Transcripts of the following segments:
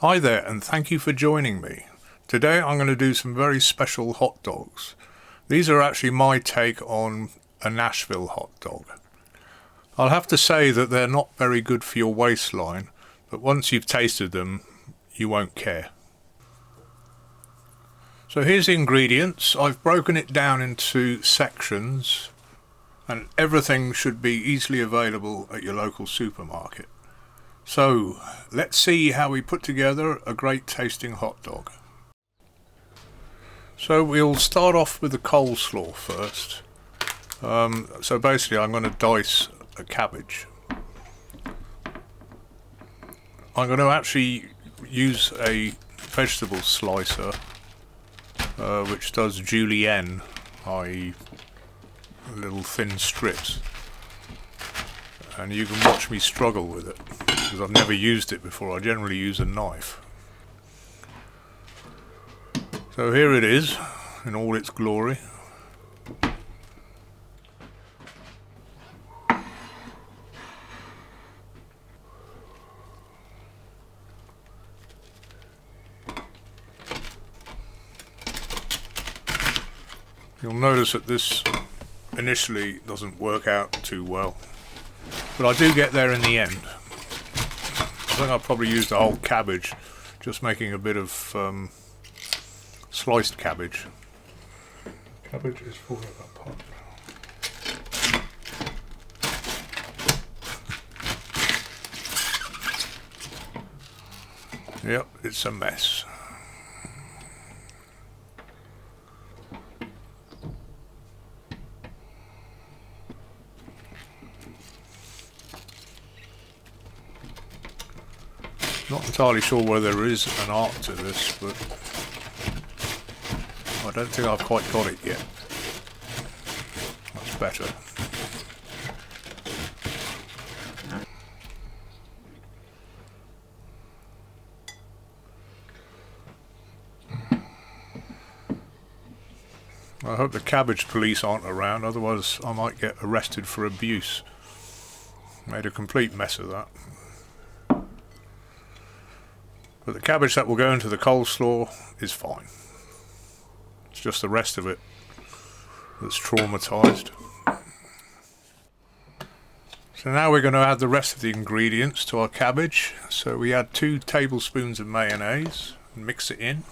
Hi there, and thank you for joining me. Today I'm going to do some very special hot dogs. These are actually my take on a Nashville hot dog. I'll have to say that they're not very good for your waistline, but once you've tasted them, you won't care. So here's the ingredients. I've broken it down into sections, and everything should be easily available at your local supermarket. So let's see how we put together a great tasting hot dog. So we'll start off with the coleslaw first. So basically I'm going to dice a cabbage. I'm going to actually use a vegetable slicer which does julienne, i.e. little thin strips. And you can watch me struggle with it, because I've never used it before. I generally use a knife. So here it is, in all its glory. You'll notice that this initially doesn't work out too well, but I do get there in the end. I think I'll probably use the whole cabbage, just making a bit of sliced cabbage. Cabbage is falling apart. Yep, it's a mess. Not entirely sure whether there is an art to this, but I don't think I've quite got it yet. That's better. I hope the cabbage police aren't around, otherwise I might get arrested for abuse. Made a complete mess of that. But the cabbage that will go into the coleslaw is fine. It's just the rest of it that's traumatized. So now we're going to add the rest of the ingredients to our cabbage. So we add 2 tablespoons of mayonnaise and mix it in.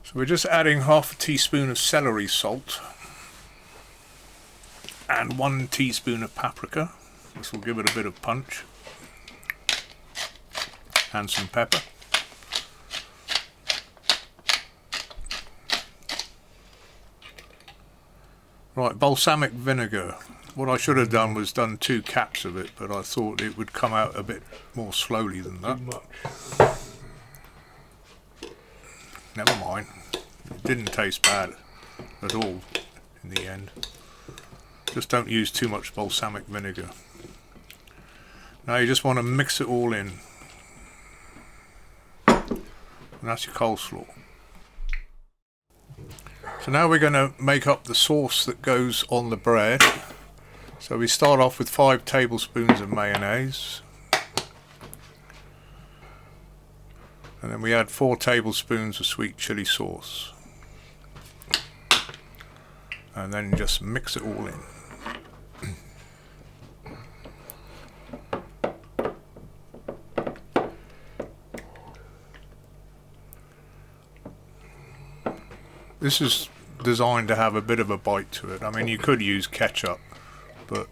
So we're just adding half a teaspoon of celery salt and 1 teaspoon of paprika. This will give it a bit of punch. And some pepper. Right, balsamic vinegar. What I should have done was done 2 caps of it, but I thought it would come out a bit more slowly than that. Never mind. It didn't taste bad at all in the end. Just don't use too much balsamic vinegar. Now you just want to mix it all in. And that's your coleslaw. So now we're going to make up the sauce that goes on the bread. So we start off with 5 tablespoons of mayonnaise. And then we add 4 tablespoons of sweet chili sauce. And then just mix it all in. This is designed to have a bit of a bite to it. I mean, you could use ketchup, but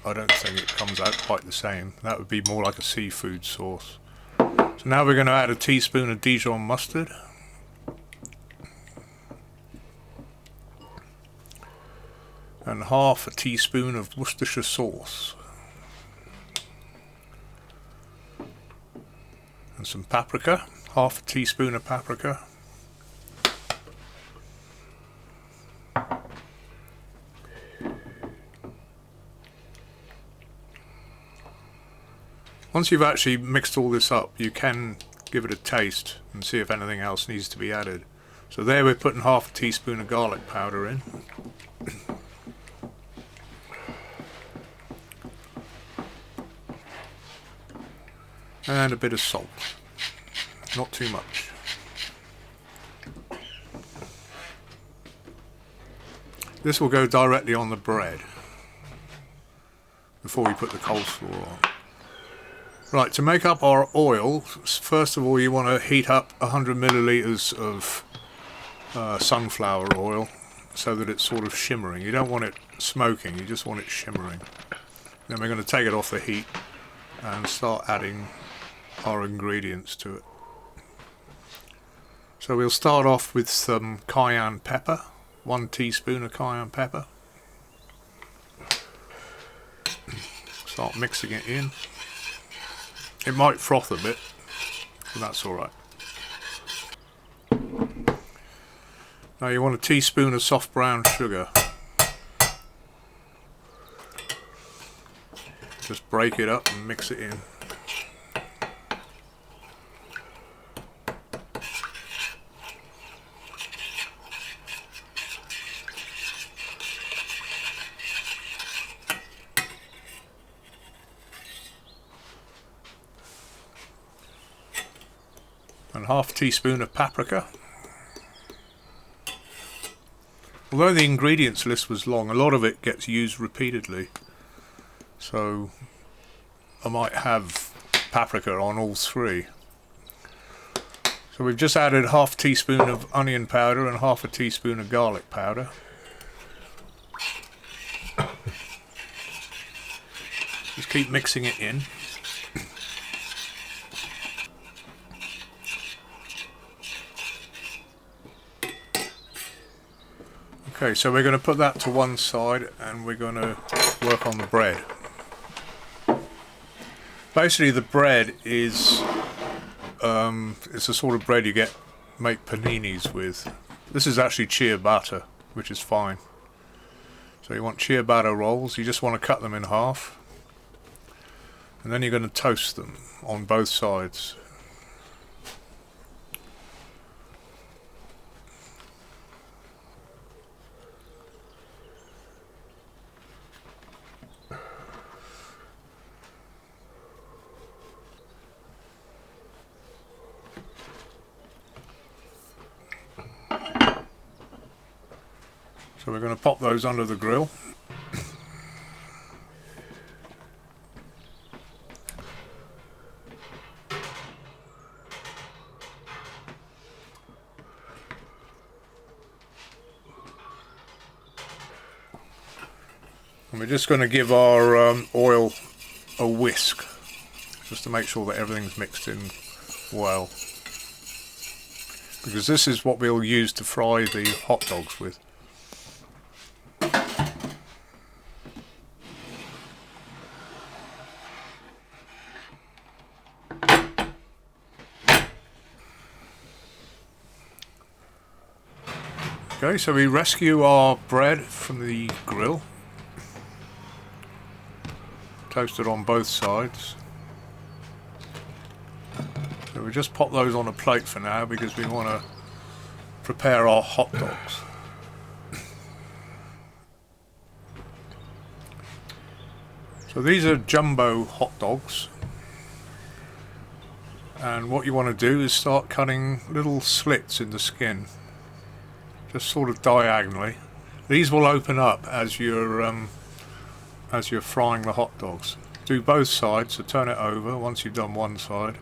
I don't think it comes out quite the same. That would be more like a seafood sauce. So now we're going to add a teaspoon of Dijon Mustard. And half a teaspoon of Worcestershire Sauce. And some paprika, half a teaspoon of paprika. Once you've actually mixed all this up, you can give it a taste and see if anything else needs to be added. So there we're putting half a teaspoon of garlic powder in. And a bit of salt. Not too much. This will go directly on the bread before we put the coleslaw on. Right, to make up our oil, first of all you want to heat up 100 milliliters of sunflower oil so that it's sort of shimmering. You don't want it smoking, you just want it shimmering. Then we're going to take it off the heat and start adding our ingredients to it. So we'll start off with some cayenne pepper, 1 teaspoon of cayenne pepper. Start mixing it in. It might froth a bit, but that's alright. Now you want a teaspoon of soft brown sugar. Just break it up and mix it in. And half a teaspoon of paprika. Although the ingredients list was long, a lot of it gets used repeatedly. So I might have paprika on all 3. So we've just added half a teaspoon of onion powder and half a teaspoon of garlic powder. Just keep mixing it in. Okay, so we're going to put that to one side and we're going to work on the bread. Basically the bread is it's the sort of bread you make paninis with. This is actually ciabatta, which is fine. So you want ciabatta rolls, you just want to cut them in half. And then you're going to toast them on both sides. So we're going to pop those under the grill. And we're just going to give our oil a whisk, just to make sure that everything's mixed in well. Because this is what we'll use to fry the hot dogs with. Okay, so we rescue our bread from the grill. Toast it on both sides. So we just pop those on a plate for now because we want to prepare our hot dogs. So these are Jumbo Hotdogs. And what you want to do is start cutting little slits in the skin. Just sort of diagonally. These will open up as you're frying the hot dogs. Do both sides, so turn it over once you've done one side.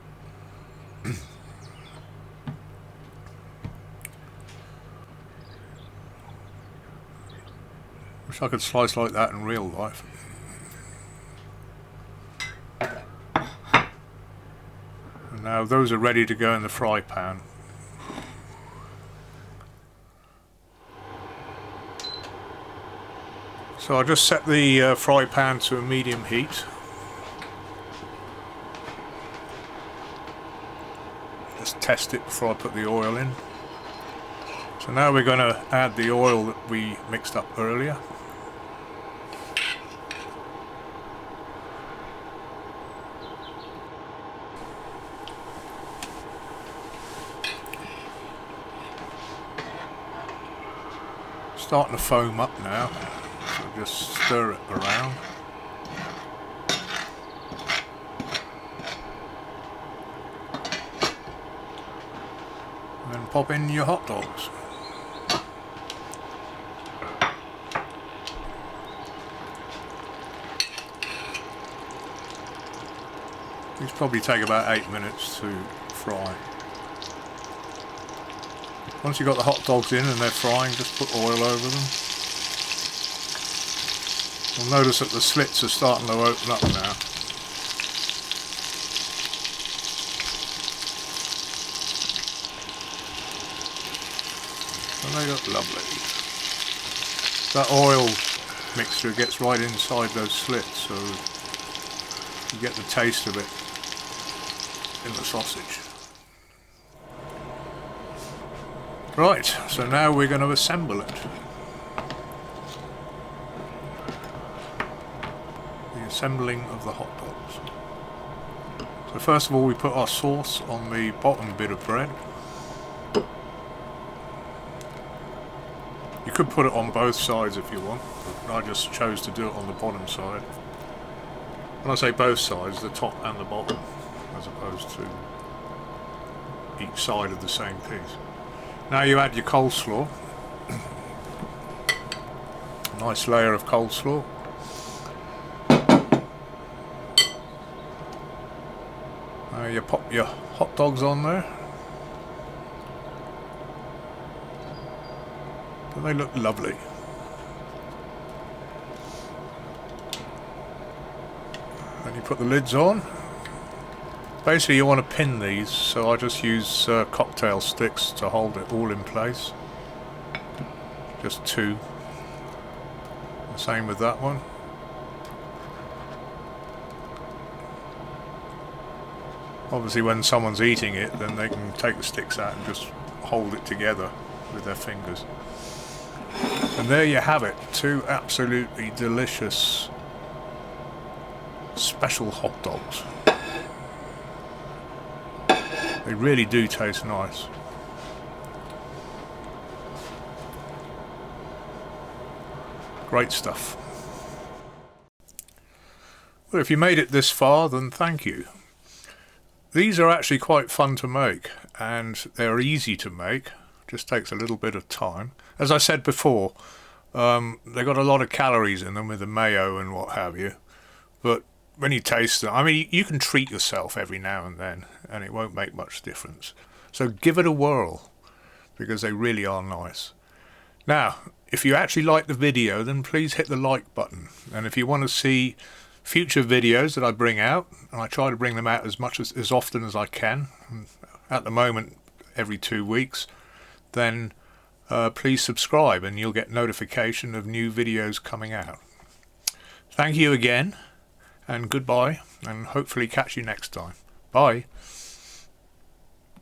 Wish I could slice like that in real life. And now those are ready to go in the fry pan. So I'll just set the fry pan to a medium heat. Just test it before I put the oil in. So now we're going to add the oil that we mixed up earlier. Starting to foam up now, so just stir it around. And then pop in your hot dogs. These probably take about 8 minutes to fry. Once you've got the hot dogs in and they're frying, just put oil over them. You'll notice that the slits are starting to open up now. And they look lovely. That oil mixture gets right inside those slits, so you get the taste of it in the sausage. Right, so now we're going to assemble it. The assembling of the hot dogs. So first of all we put our sauce on the bottom bit of bread. You could put it on both sides if you want, but I just chose to do it on the bottom side. When I say both sides, the top and the bottom, as opposed to each side of the same piece. Now you add your coleslaw. A nice layer of coleslaw. Now you pop your hot dogs on there. Don't they look lovely? And you put the lids on. Basically you want to pin these, so I just use cocktail sticks to hold it all in place. Just 2. The same with that one. Obviously when someone's eating it, then they can take the sticks out and just hold it together with their fingers. And there you have it, 2 absolutely delicious special hot dogs. They really do taste nice. Great stuff. Well, if you made it this far, then thank you. These are actually quite fun to make, and they're easy to make. Just takes a little bit of time. As I said before, they've got a lot of calories in them with the mayo and what have you. But when you taste them, I mean, you can treat yourself every now and then, and it won't make much difference. So give it a whirl, because they really are nice. Now, if you actually like the video, then please hit the like button. And if you want to see future videos that I bring out, and I try to bring them out as often as I can, at the moment every 2 weeks, then please subscribe and you'll get notification of new videos coming out. Thank you again, and goodbye, and hopefully catch you next time. Bye.